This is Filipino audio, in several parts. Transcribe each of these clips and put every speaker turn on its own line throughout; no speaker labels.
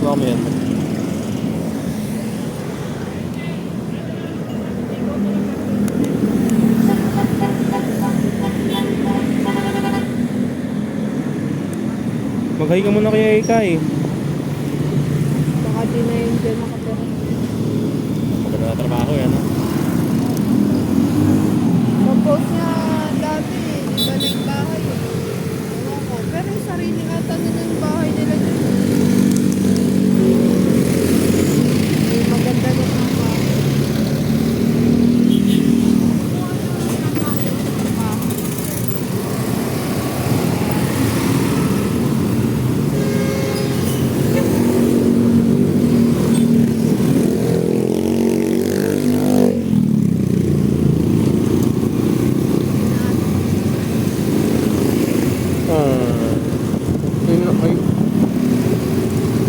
kami yan. Mag-hi ka muna kaya Ika eh.
Baka di na yun dyan nakatira.
Maganda na trabaho yan ha.
Pag-post niya dati, iba na yung bahay. Ewan ko. Pero yung sarili ata na ng bahay nila dyan. Yung maganda na ng bahay.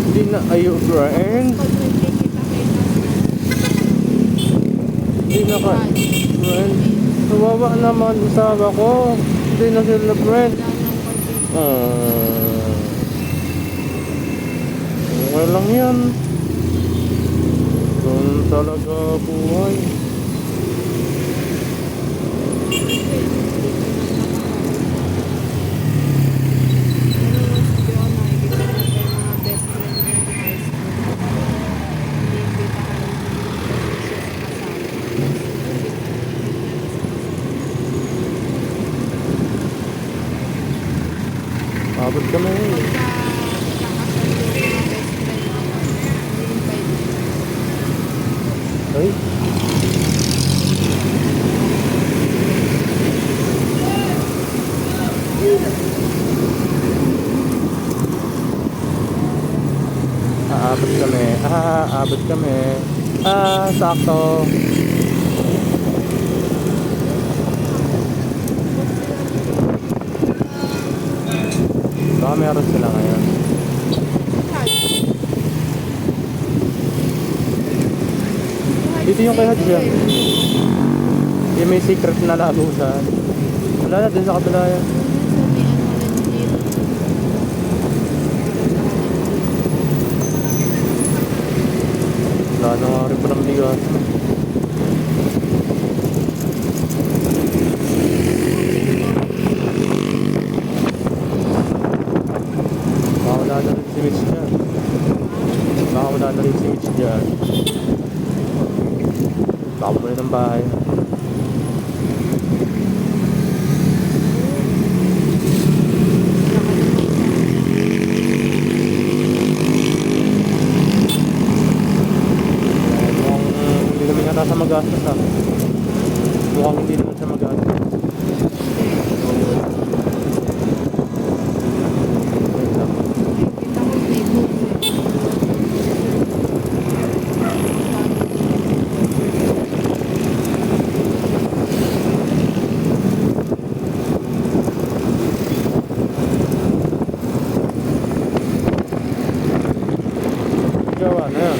Hindi na ayo friend.
Pag nagkikita-kita
Hindi na ka friend. Kawawa naman usawa ko. Hindi na sila friend.
wala nang pag-ibig.
Okay lang yan. Ganun talaga buhay. Abot kami eh. Ay. Aabot kami. Aabot kami. Sakto. Baka meron sila ngayon. Dito yung kay Hadja. Yung may secret na lagusan. Wala na, dun sa kabila yan. Wala na nga rin pa ng bigas. Baka wala na rin si Mitch dyan. Baka wala na rin si Mitch dyan. Baka muli ng bahay. Mukhang hindi naman yata sa magastos ha. Mukhang hindi naman sa magastos. Wait lang. Gawa na yan.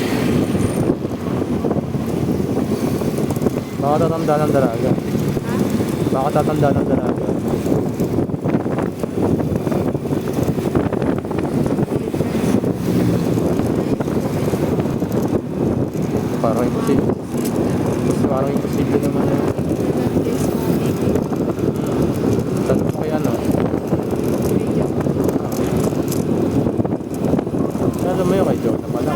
Baka tatanda ng dalaga. Baka tatanda ng dalaga. Parang imposible. Parang imposible naman na yun. Tanong mo kaya ano? Alam mo yun kay Joe na pala.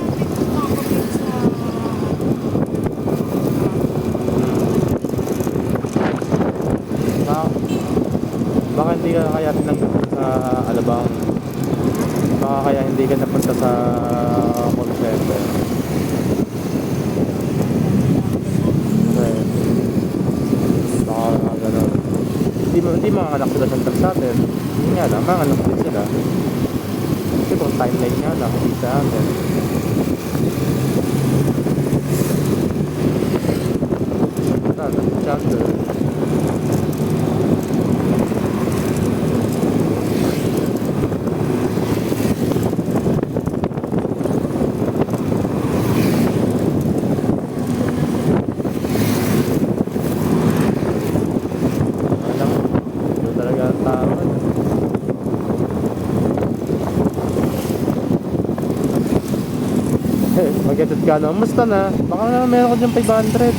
Baka hindi ka kaya pinagpunta sa Alabang. Baka kaya hindi ka napunta sa call center. Okay. Baka gano'n. Hindi mga anak sila sa sa atin. Hindi nga lang, mga anak din sila. Kasi kung timeline nga lang, hindi sa atin. Basta, nag-chapter. Mag-edit ka na, musta na? Baka na meron ko dyan 500.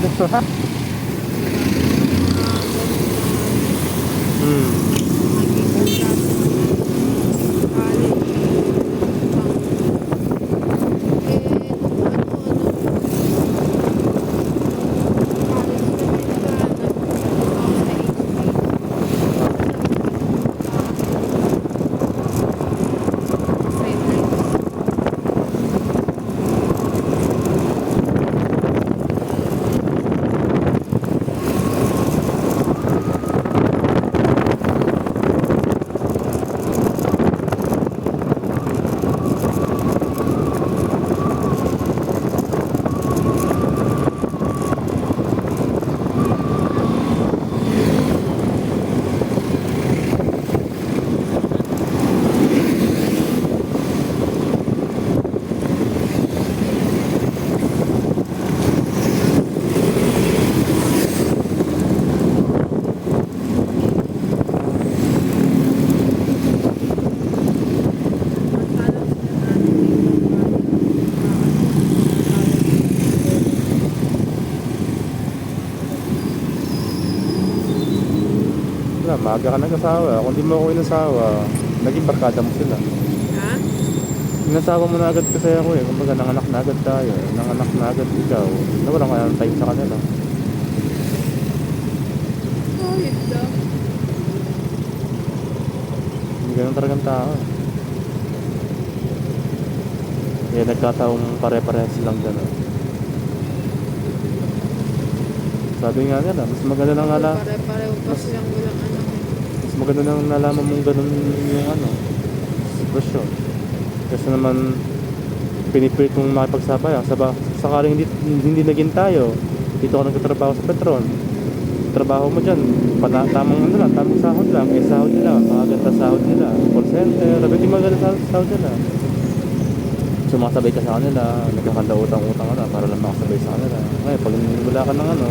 Wala, maaga ka nag-asawa. Kung di mo ako inasawa, naging barkada mo sila.
Ha?
Inasawa mo na agad kasi ako eh. Kumbaga nanganak na agad tayo. Nanganak na agad ikaw. Nawalan ka ng time sa kanila.
Kahit daw.
Hindi ganun talagang tao. Kaya nagkataong pare-pareha silang gano'n. Sabi nga nila, mas maganda nang
Pare-pareho pa silang walang anak.
mas maganda nang nalaman mong ganun yung ano, sitwasyon. Kasi naman pinipilit mong makipagsabay. Sakaling hindi naging tayo, dito ako nagtatrabaho sa Petron. Trabaho mo dyan, tamang ano lang, tamang sahod lang. Eh sahod nila, magaganda sahod nila. Call center, hindi magaganda sahod nila. Sumasabay ka sa kanila, nagkakanda utang-utang ka na para lang makasabay sa kanila. Ngayon, pag wala ka ng ano,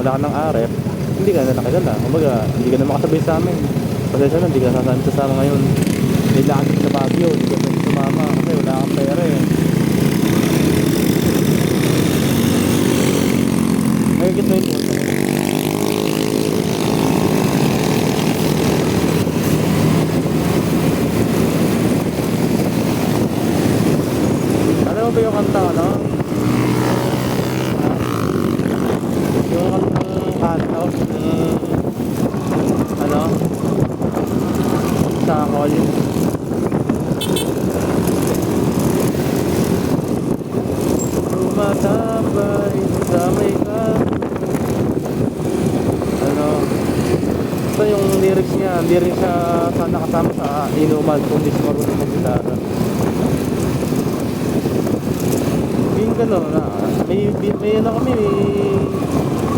wala ka ng RF, hindi ka na nakilala. Kumbaga, hindi ka na makasabay sa amin. Pasensya na, hindi ka sasama ngayon. Kailangan ka sa Baguio, hindi ka pwede sumama kasi wala kang pera eh. Ngayon, get mo yung punto. Alam mo ba yung kanta, ano? Yung kantang kanto, ano? Sakol. Tumatambay sa may ano? Ito yung lyrics niya, hindi rin siya sana kasama sa inuman kundi siya marunong mag-gitara. Yung gano'n na, may ano kami,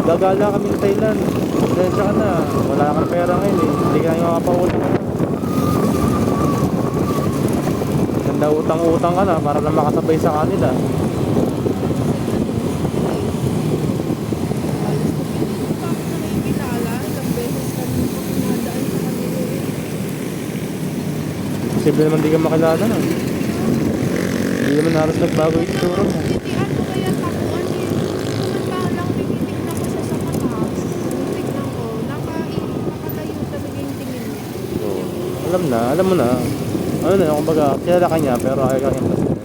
gagala kami sa Thailand. Pasensya ka na, wala kang pera ngayon eh. Hindi ka nga makapautang ka na. Ganda utang-utang ka na para lang makasabay sa kanila. Posible naman di ka makilala na. Hindi naman halos nagbago yung itsura mo.
Hindi ano kaya tapuan eh. Samantalang tinitignan ko siya sa mata. Tignan ko, nakalayo talaga yung tingin niya.
So, alam mo na. Ano na, kumbaga, kilala ka niya pero ayaw kang impas niya.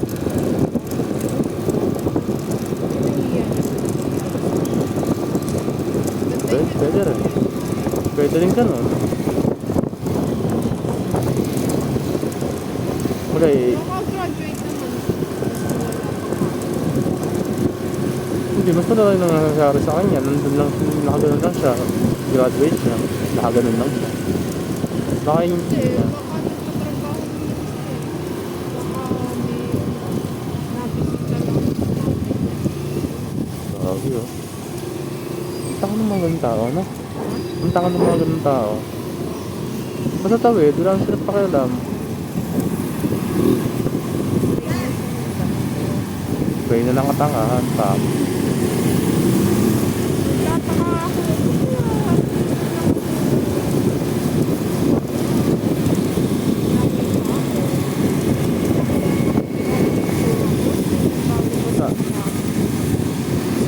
Pwede rin. Pwede rin ka nun. Okay.
Naka-graduate naman.
Hindi, mas malaki nang nangyari sa kanya. Nandun lang, nakaganon lang siya. Graduate siya. Nakaganon lang siya. Baka yung...
Hindi, baka nagtatrabaho naman siya. Baka may nabisita lang.
Grabe oh. Ang taka ng mga ganun tao, no? Ang taka ng mga ganun tao. Basta tawid, wala nang sila pakialam. Pwede na lang katangahan, pam.
Tataka ako.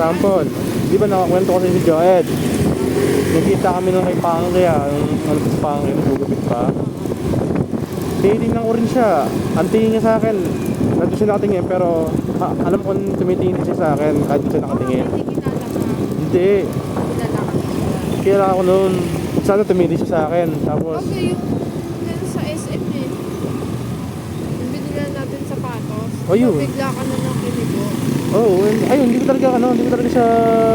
Example, di ba nakakwento ko sa si Joed? Nakita kami nung kay Pangke yung ano sa Pangke, nagugupit pa. Tinitingnan ko rin siya. Ang tingin niya sa akin, nandun siya nakatingin pero alam ko tumitingin siya sa akin kahit di siya nakatingin.
Hindi kilala ka.
Hindi,
Kilala ka.
kaya ako noon. Sana tumili siya sa akin. Tapos,
Okay, yung ganun sa SM eh. Yung binila natin sapatos.
Oh, yun.
Bigla ka na ng kinigo.
ayun, hindi ko talaga hindi ko talaga siya,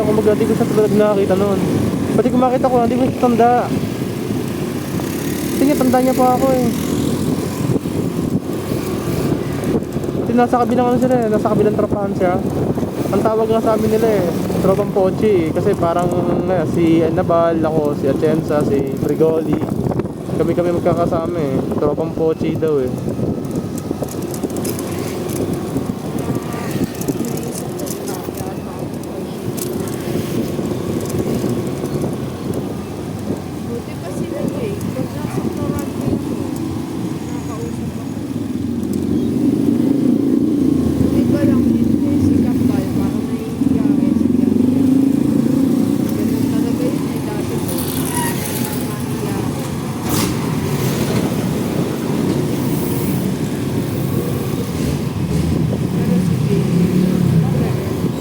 kumbaga, hindi ko siya talaga nakakita noon. Pati kung makita ko, hindi ko siya tanda. Kasi niya, tanda niya pa ako eh. Kasi nasa kabilang ano sila eh, nasa kabilang trapahan siya. Ang tawag nga sa amin nila eh, tropang Pochi. Kasi parang si Nabal, ako, si Atienza, si Frigoli. Kami magkakasama eh. Tropang Pochi daw eh.
Buti pa sila eh. Pag nasa Toronto yun, nakausap ako. Yung iba lang hindi. Si Kambal, parang nahihiya eh. Ganun talaga yun eh. Dati ko. Mahiya. Pero si Baby,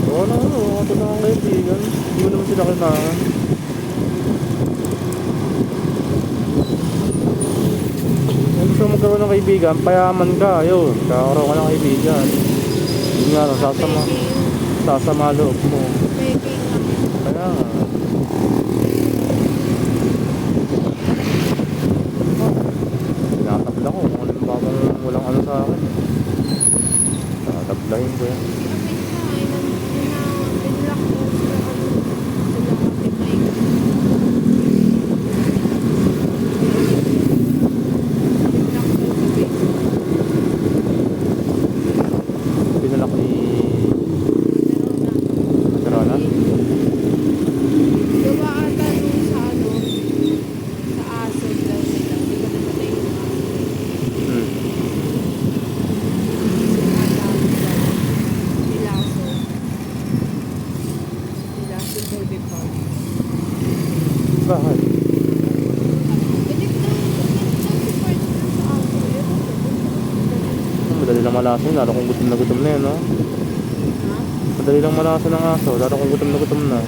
Oo na ano, ito na ang kaibigan. Hindi mo naman sila kailangan. Kung gusto mo magkaroon ng kaibigan, payaman ka, yun. Kakaroon ka ng kaibigan. Yun nga, sasama loob mo. Kaya nga. Tinatabla ko kung anong babang walang ano sa akin. Tatablahin ko yan. Pinalak ni Verona.
Gawa ata nung sa ano, sa aso daw nila. Hindi ka namatay yung aso. Nilaso. Nilaso baby park.
Bakit? Madali lang malason, lalo kung gutom na gutom na yun, no? Madali lang malason ng aso, lalo kung gutom na gutom na.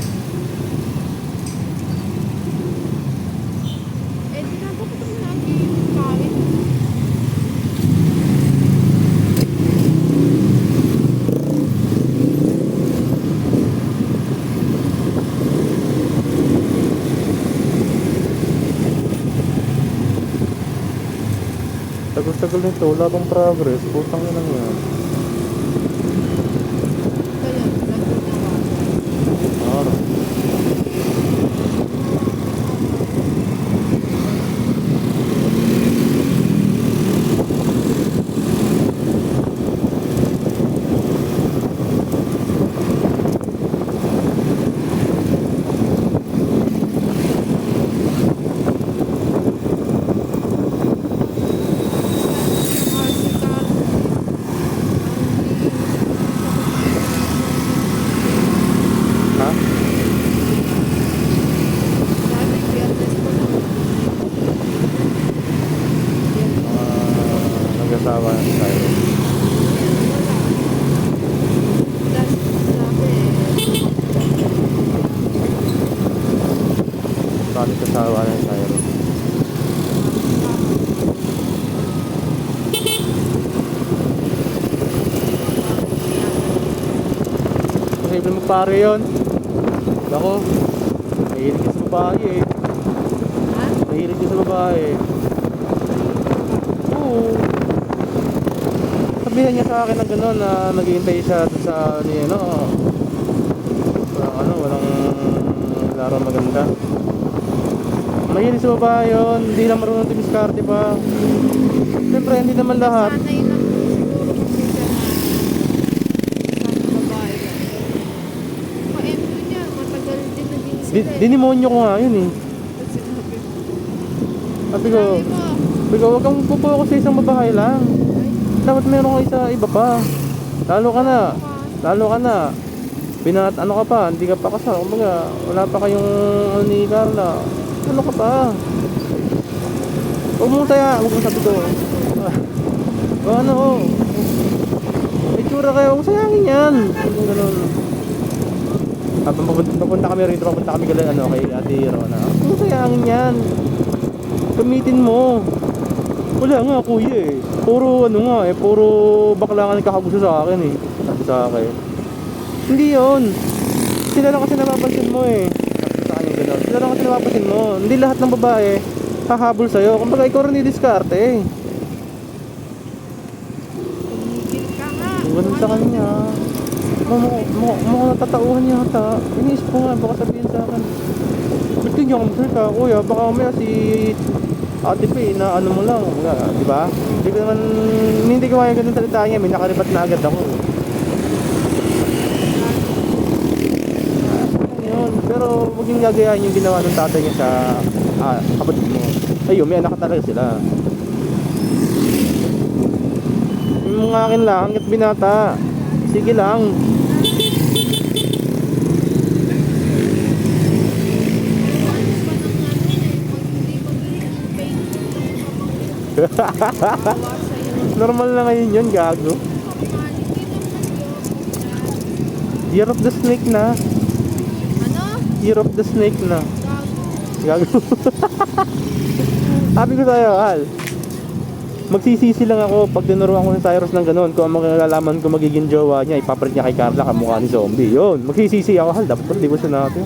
Eh, di na bakit ang lagi yung kain?
Tagal-tagal nito, wala bang progress, putang ina yan.
Kaya, nagtutawa.
Araw. Ha? Nag-asawa na tayo. Bakit kasawa na tayo? Posible mo pare yun. Ako, mahilig ka sa babae eh. Mahilig ka sa babae. Oo. Sabihan niya sa akin na gano'n na naghihintay siya sa walang walang laro maganda. Mahilig sa babae yun. Hindi lang marunong tumiskarte pa. Siyempre, hindi naman lahat.
Sanay lang siguro kasi siya na sa babae lang. Pa-endo niya, matagal din naging sila eh.
Dinimonyo ko nga yun eh.
Tapos sinabi ko,
Sabi ko,
sabi mo,
huwag kang pupuko sa isang babae lang.
ay,
Dapat meron ka isa iba pa. Lalo ka na. Lalo ka na. Ano ka pa, hindi ka pa kasal. Kumbaga, wala pa kayong ano ni Carla. Ano ka pa? Huwag mong taya. Huwag mong sabi ko. O ano o. May tsura kayo. Huwag sayangin yan. Ganun. Habang papunta kami rito, papunta kami kay Ate Rona. Huwag sayangin yan. Gamitin mo. Wala nga kuya eh. Puro puro baklangan kakagusto sa akin eh. Sabi sa akin. Hindi yun. Sila lang kasi napapansin mo eh. Sabi sa kanya gano'n. Sila lang kasi napapansin mo. Hindi lahat ng babae hahabol sa'yo. Kumbaga ikaw rin i-discarte eh.
tumigil ka nga.
Ganun sa kanya. Mukhang natatauhan yata. Iniisip ko nga, baka sabihin sa akin. Ba't yun yung ka, kuya? Baka mamaya si Ate P na ano mo lang, di ba? Hindi ko kaya ganun salita niya, may nakaribat na agad ako. Yun, pero huwag yung gagayahin yung ginawa ng tatay niya sa kapatid mo. Ayun, may anak talaga sila. Yung mga akin lang, hanggat binata, sige lang. Normal na ngayon yun, gago. Year of the snake na.
Ano?
Year of the snake na.
Gago.
Gago. Sabi ko sa'yo, Al. Magsisisi lang ako pag tinuruan ko si Cyrus ng ganun. Kung ang makakalaman ko magiging jowa niya, ipapalit niya kay Carla kamukha ni Zombie. Yun, magsisisi ako, Al. Dapat pala di ko siya natin.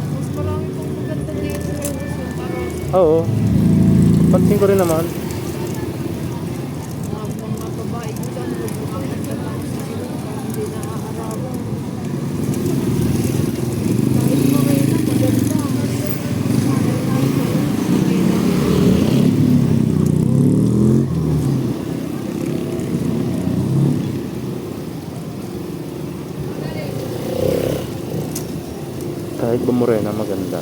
Mas marami pang maganda dito sa yung parang
Oo. Pansin ko rin naman.
mga babae ko dyan, lubutang nagtatapos na sila parang hindi nakakarawan. Kahit mga yun ang maganda.
Kahit bumurena, maganda.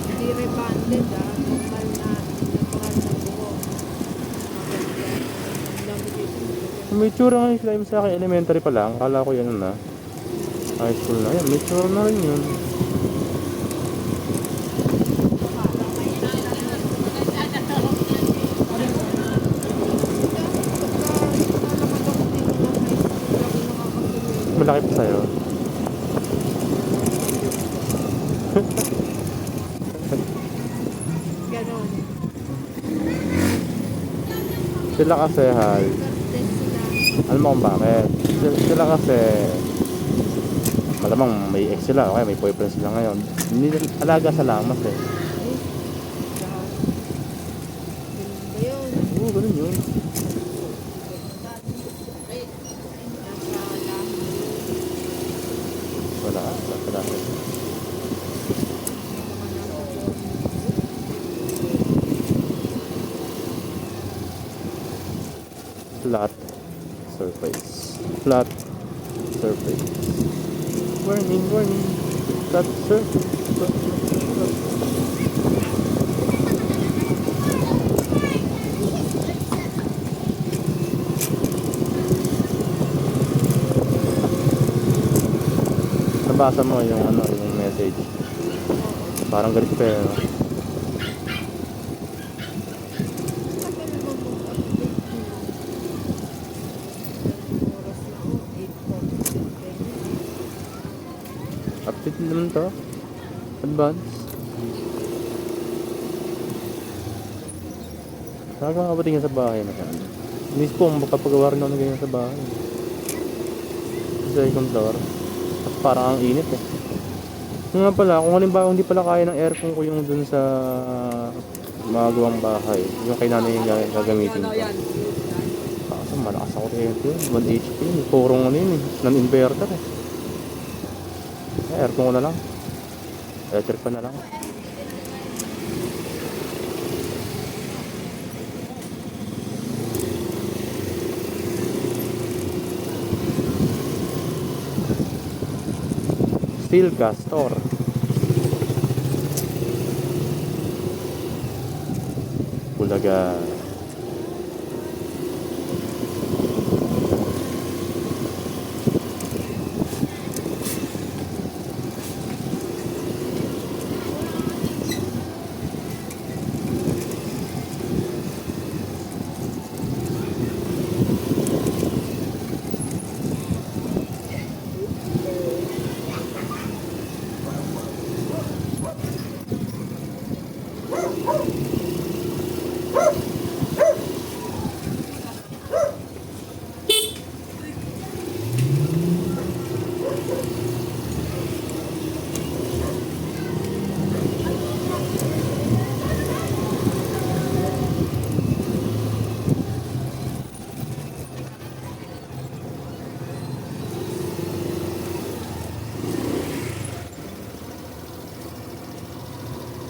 Hindi rebanded normal na natural na buhok. Maganda. Ang dami dito.
May tsura nga yung slime sa akin, elementary pa lang. Akala ko yan na. High school na. Yan, may tsura na rin yun. Malaki pa sa'yo.
Ganon.
Sila kasi, Hal.
Birthday sila.
Alam mo kung bakit? Sila kasi malamang may ex sila, okay, may boyfriend sila ngayon. Hindi alaga sa lamas eh.
Ay, ganun ba yun?
Oo, ganun yun.
Nasa lahi.
Wala pala. Flat surface. Flat surface. Warning, warning. Flat surface. Nabasa mo yung message. Parang galit pa yun. No?
Tagal naman mag-update mo. Oras na ako, 8:47.
Update naman to. Advance. Talagang kapating nga sa bahay na yan. Inis po, makapagawa rin ako ng ganyan sa bahay. Sa second floor. At parang ang init eh. Yung nga pala, kung halimbawa hindi pala kaya ng aircon ko yung dun sa magawang bahay. Yung kay nanay yung gagamitin ko. Kaso malakas ako kuryente yun. 1 HP yun. Purong ano yun eh. Non-inverter eh. Aircon ko na lang. Electric pa na lang. Steel Castor. Bulaga.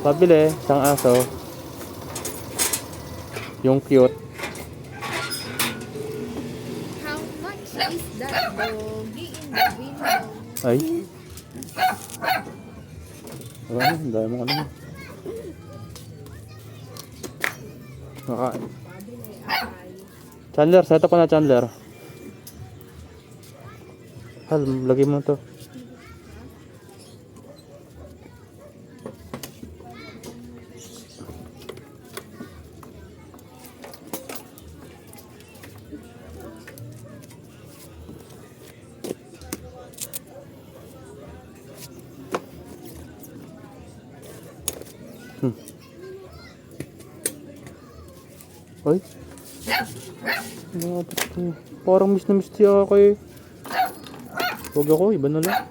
Pabili, isang aso. Yung cute.
How much is that doggy in the window?
Ay. Ay, ang dami mo ano. Nakain. Chandler, set up ka na Chandler. Hal, lagay mo to. Ay. Ano ba ito? Parang miss na miss siya ako eh. Huwag ako, iba na lang.